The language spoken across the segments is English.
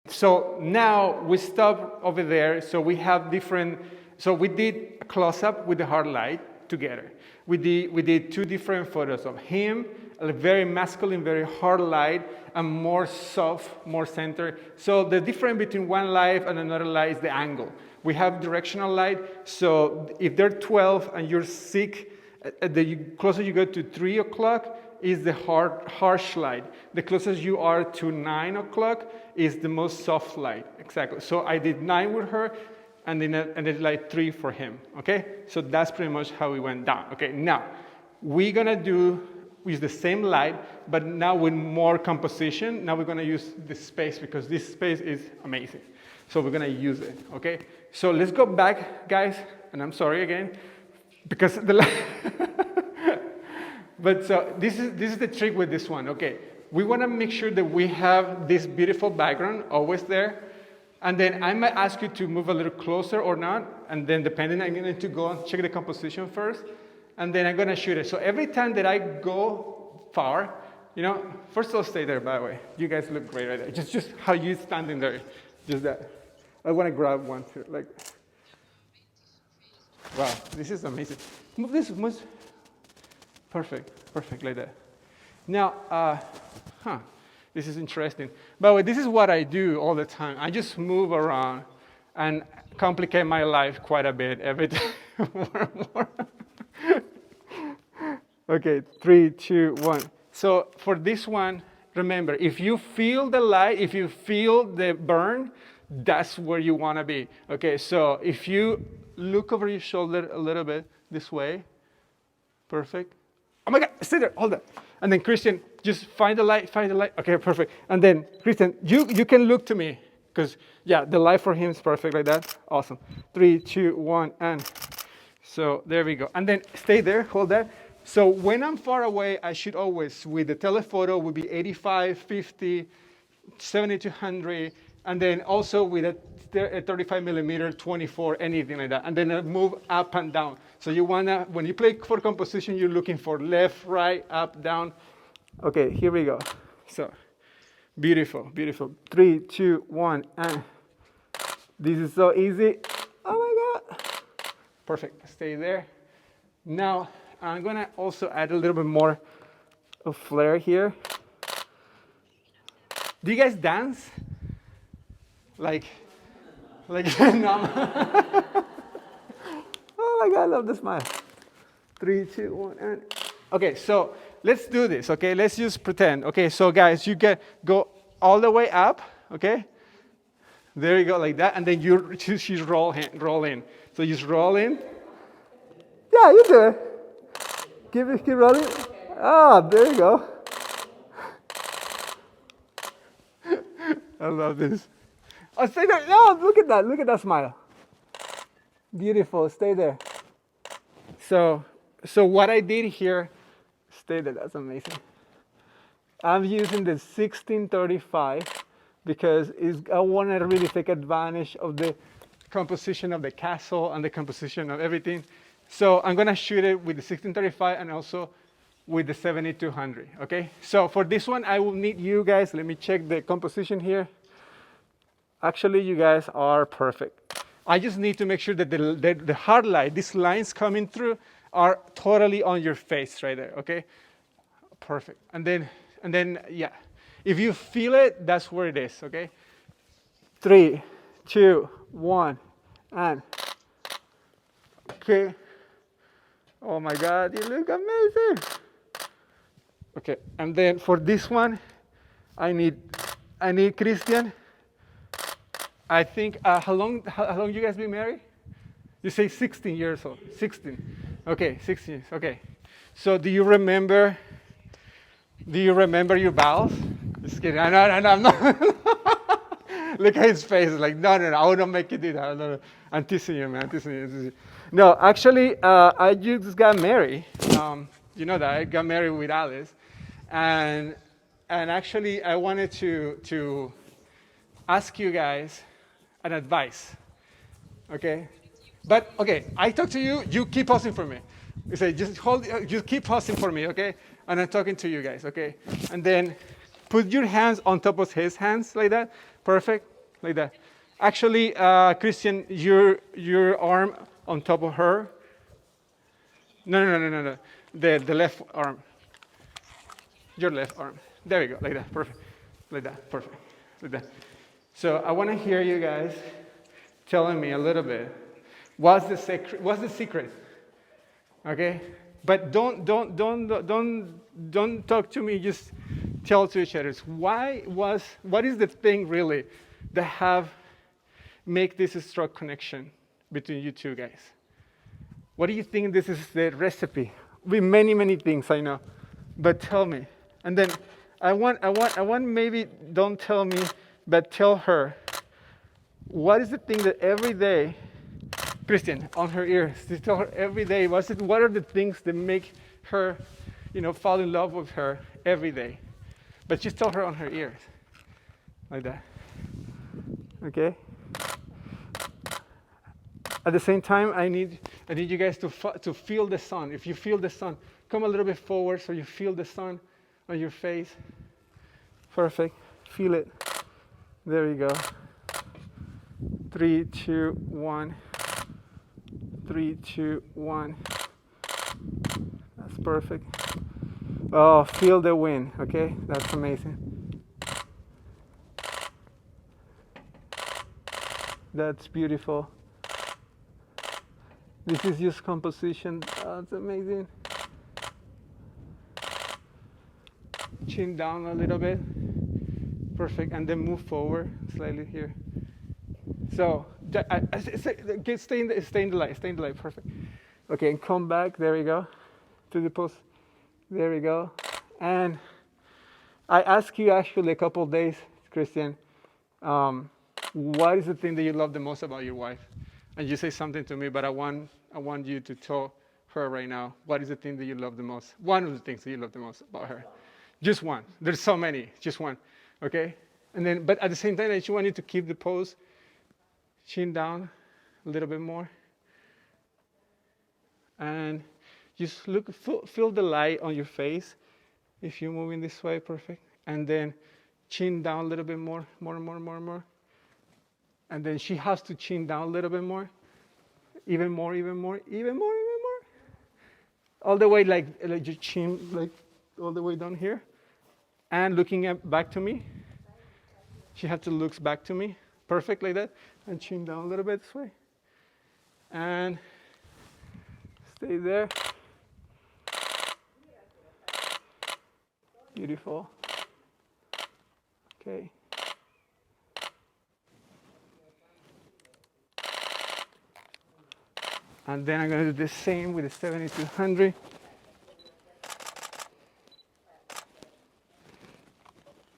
So now we stop over there. So we have different, so we did a close-up with the hard light together. We did two different photos of him, a very masculine, very hard light, and more soft, more centered. So the difference between one light and another light is the angle. We have directional light, so if they're 12 and you're sick, the closer you go to 3 o'clock is the harsh light. The closest you are to 9 o'clock is the most soft light, exactly. So I did 9 with her, and then like 3 for him, okay? So that's pretty much how we went down, okay? Now, we're gonna use the same light, but now with more composition. Now we're gonna use this space because this space is amazing. So we're gonna use it, okay? So let's go back, guys, and I'm sorry again, because the light, but so this is the trick with this one, okay? We wanna make sure that we have this beautiful background always there, and then I might ask you to move a little closer or not, and then depending, I'm going to go and check the composition first, and then I'm going to shoot it. So every time that I go far, you know, first I'll stay there, by the way. You guys look great right there. Just how you standing there, just that. I want to grab one too, like, wow, this is amazing. Move this, perfect, like that. Now, this is interesting. By the way, this is what I do all the time. I just move around and complicate my life quite a bit every time. More and more. Okay, 3, 2, 1. So for this one, remember, if you feel the light, if you feel the burn, that's where you want to be. Okay, so if you look over your shoulder a little bit this way, perfect. Oh my God, stay there, hold on. And then Christian, just find the light. Okay, perfect. And then Christian, you can look to me because, yeah, the light for him is perfect like that. Awesome. 3, 2, 1, and so there we go. And then stay there, hold that. So when I'm far away, I should always, with the telephoto, would be 85, 50, 70 to 100, and then also with a 35 millimeter, 24, anything like that. And then move up and down. So you wanna, when you play for composition, you're looking for left, right, up, down. Okay, here we go. So, beautiful. 3, 2, 1, and this is so easy. Oh my God. Perfect, stay there. Now, I'm gonna also add a little bit more of flair here. Do you guys dance? Like no. Oh my God, I love the smile. 3, 2, 1, and okay, so let's do this, okay? Let's just pretend. Okay, so guys, you go all the way up, okay? There you go, like that, and then you just roll in. So you just roll in. Yeah, you do it. Keep rolling. Ah, there you go. I love this. Oh, stay there. No, look at that smile. Beautiful, stay there. So what I did here, stay there, that's amazing. I'm using the 1635 because I want to really take advantage of the composition of the castle and the composition of everything. So I'm going to shoot it with the 1635 and also with the 7200, okay? So for this one, I will need you guys. Let me check the composition here. Actually, you guys are perfect. I just need to make sure that the hard light, these lines coming through, are totally on your face right there, okay? Perfect. And then, yeah. If you feel it, that's where it is, okay? 3, 2, 1, and okay. Oh my God, you look amazing. Okay, and then for this one, I need Christian. I think, how long you guys been married? You say 16 years old, 16. Okay, 16 years, okay. So do you remember your vows? Just kidding, I know, I'm not. Look at his face, like, no, I wouldn't make you do that. No. I'm teasing you, man, I'm teasing you. No, actually, I just got married. You know that, I got married with Alice. And actually, I wanted to ask you guys an advice, okay? But, okay, I talk to you, you keep pausing for me. You say, just keep pausing for me, okay? And I'm talking to you guys, okay? And then put your hands on top of his hands like that. Perfect. like that. Actually, Christian, your arm on top of her. No. The left arm. Your left arm. There you go, like that, perfect. Like that, perfect. Like that. So I want to hear you guys telling me a little bit. What's the secret? What's the secret? Okay? But don't talk to me, just tell to each other. What is the thing really that make this strong connection between you two guys? What do you think this is the recipe? With many things I know. But tell me. And then I want maybe don't tell me, but tell her. What is the thing that every day, Christian, on her ears, just tell her every day, what are the things that make her, fall in love with her every day? But just tell her on her ears, like that. Okay? At the same time, I need you guys to feel the sun. If you feel the sun, come a little bit forward so you feel the sun on your face. Perfect. Feel it. There you go. 3, 2, 1. 3, 2, 1. That's perfect. Oh, feel the wind, okay? That's amazing. That's beautiful. This is just composition. That's amazing. Chin down a little bit. Perfect. And then move forward slightly here. So, stay in the light. Perfect. Okay, and come back. There we go. To the pose. There we go. And I asked you actually a couple of days, Christian, what is the thing that you love the most about your wife? And you say something to me, but I want you to tell her right now, what is the thing that you love the most? One of the things that you love the most about her. Just one. There's so many. Just one. Okay? And then, but at the same time, I just want you to keep the pose. Chin down a little bit more. And just feel the light on your face. If you're moving this way, perfect. And then chin down a little bit more. And then she has to chin down a little bit more. Even more. All the way like your chin, like all the way down here. And looking back to me. She has to look back to me. Perfect, like that. And chin down a little bit this way. And stay there. Beautiful. Okay. And then I'm going to do the same with the 7200.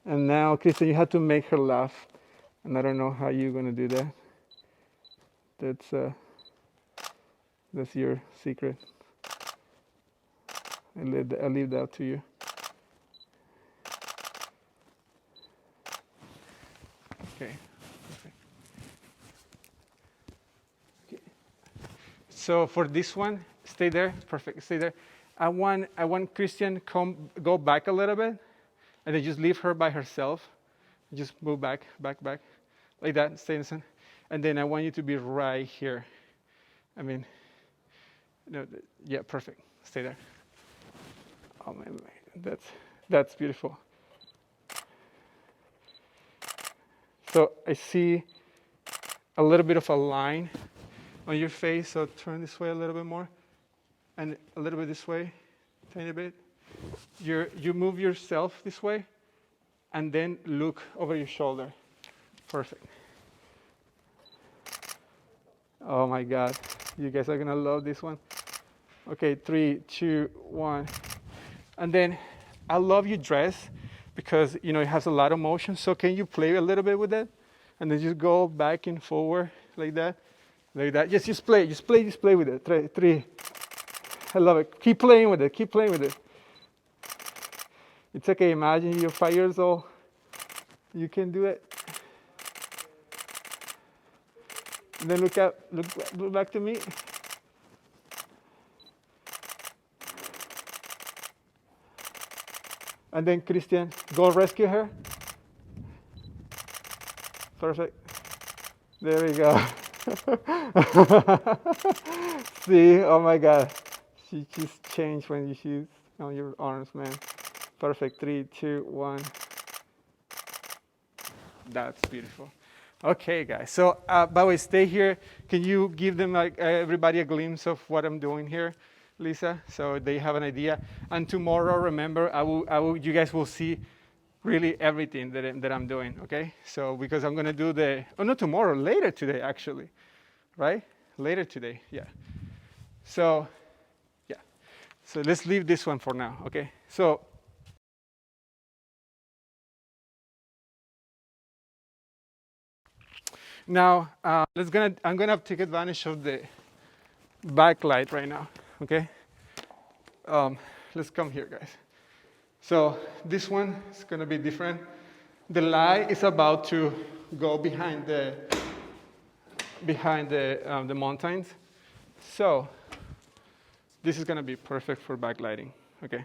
And now, Kristen, you have to make her laugh. And I don't know how you're going to do that. That's your secret. I'll leave that to you. Okay. Perfect. Okay. So for this one, stay there. Perfect. Stay there. I want Christian go back a little bit, and then just leave her by herself. Just move back, like that. Stay in the sun, and then I want you to be right here. I mean, yeah, perfect. Stay there. Oh man, that's beautiful. So I see a little bit of a line on your face, so turn this way a little bit more, and a little bit this way, tiny bit. You move yourself this way, and then look over your shoulder. Perfect. Oh my God, you guys are gonna love this one. Okay, 3, 2, 1. And then I love your dress because it has a lot of motion. So can you play a little bit with that? And then just go back and forward like that. Like that. Just play with it. 3. I love it. Keep playing with it. It's okay. Imagine you're 5 years old. You can do it. And then look back to me. And then Christian, go rescue her. Perfect. There we go. See, oh my God. She just changed when you shoot on your arms, man. Perfect, 3, 2, 1. That's beautiful. Okay, guys. So, by the way, stay here. Can you give them, like, everybody a glimpse of what I'm doing here, Lisa, so they have an idea? And tomorrow, remember, you guys will see really everything that I'm doing. Okay. So because I'm gonna do not tomorrow, later today, actually, right? Later today, yeah. So, yeah. So let's leave this one for now. Okay. So. Now, I'm gonna take advantage of the backlight right now, okay? Let's come here, guys. So this one is gonna be different. The light is about to go behind the mountains. So this is gonna be perfect for backlighting, okay?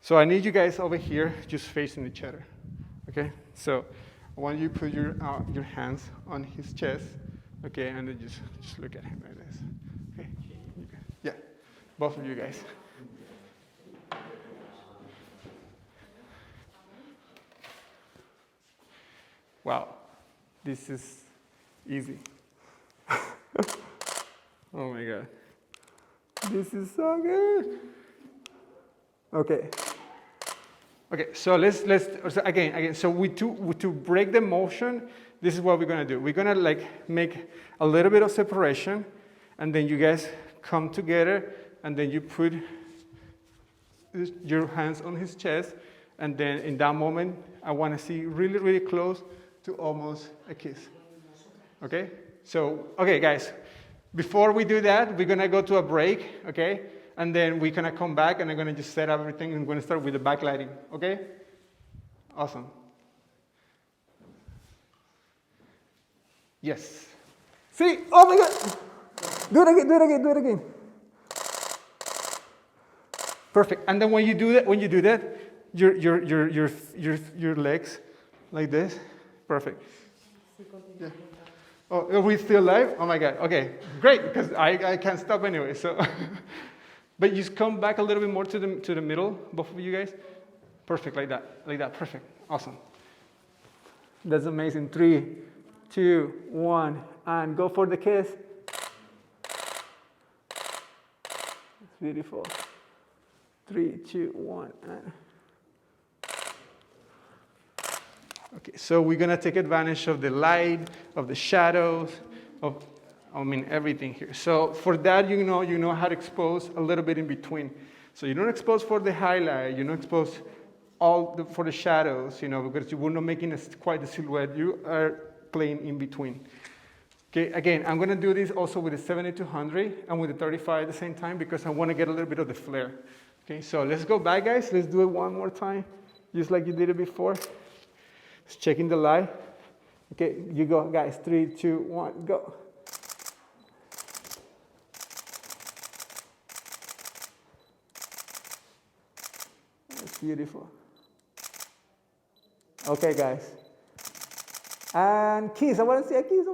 So I need you guys over here just facing each other, okay? So I want you to put your hands on his chest, okay, and then just look at him like this, okay? Yeah, both of you guys. Wow, this is easy. Oh my God, this is so good. Okay. Okay, so let's again. So to break the motion, this is what we're gonna do. We're gonna like make a little bit of separation, and then you guys come together, and then you put your hands on his chest, and then in that moment, I want to see really, really close to almost a kiss. Okay? So, okay, guys. Before we do that, we're gonna go to a break. Okay? And then we're gonna come back and I'm gonna just set up everything and I'm gonna start with the backlighting, okay? Awesome. Yes. See, oh my God. Do it again. Perfect. And then when you do that, your legs like this. Perfect. Yeah. Oh, are we still live? Oh my God. Okay, great, because I can't stop anyway, so. But just come back a little bit more to the middle, both of you guys. Perfect, like that, perfect, awesome. That's amazing. 3, 2, 1, and go for the kiss. It's beautiful. 3, 2, 1, and. Okay, so we're gonna take advantage of the light, of the shadows, everything here. So for that, you know how to expose a little bit in between. So you don't expose for the highlight, you don't expose for the shadows, because you will not making quite the silhouette. You are playing in between. Okay, again, I'm gonna do this also with the 7200 and with the 35 at the same time because I wanna get a little bit of the flare. Okay, so let's go back, guys. Let's do it one more time, just like you did it before. Just checking the light. Okay, you go, guys. 3, 2, 1, go. That's beautiful. Okay, guys. And kiss. I want to see a kiss.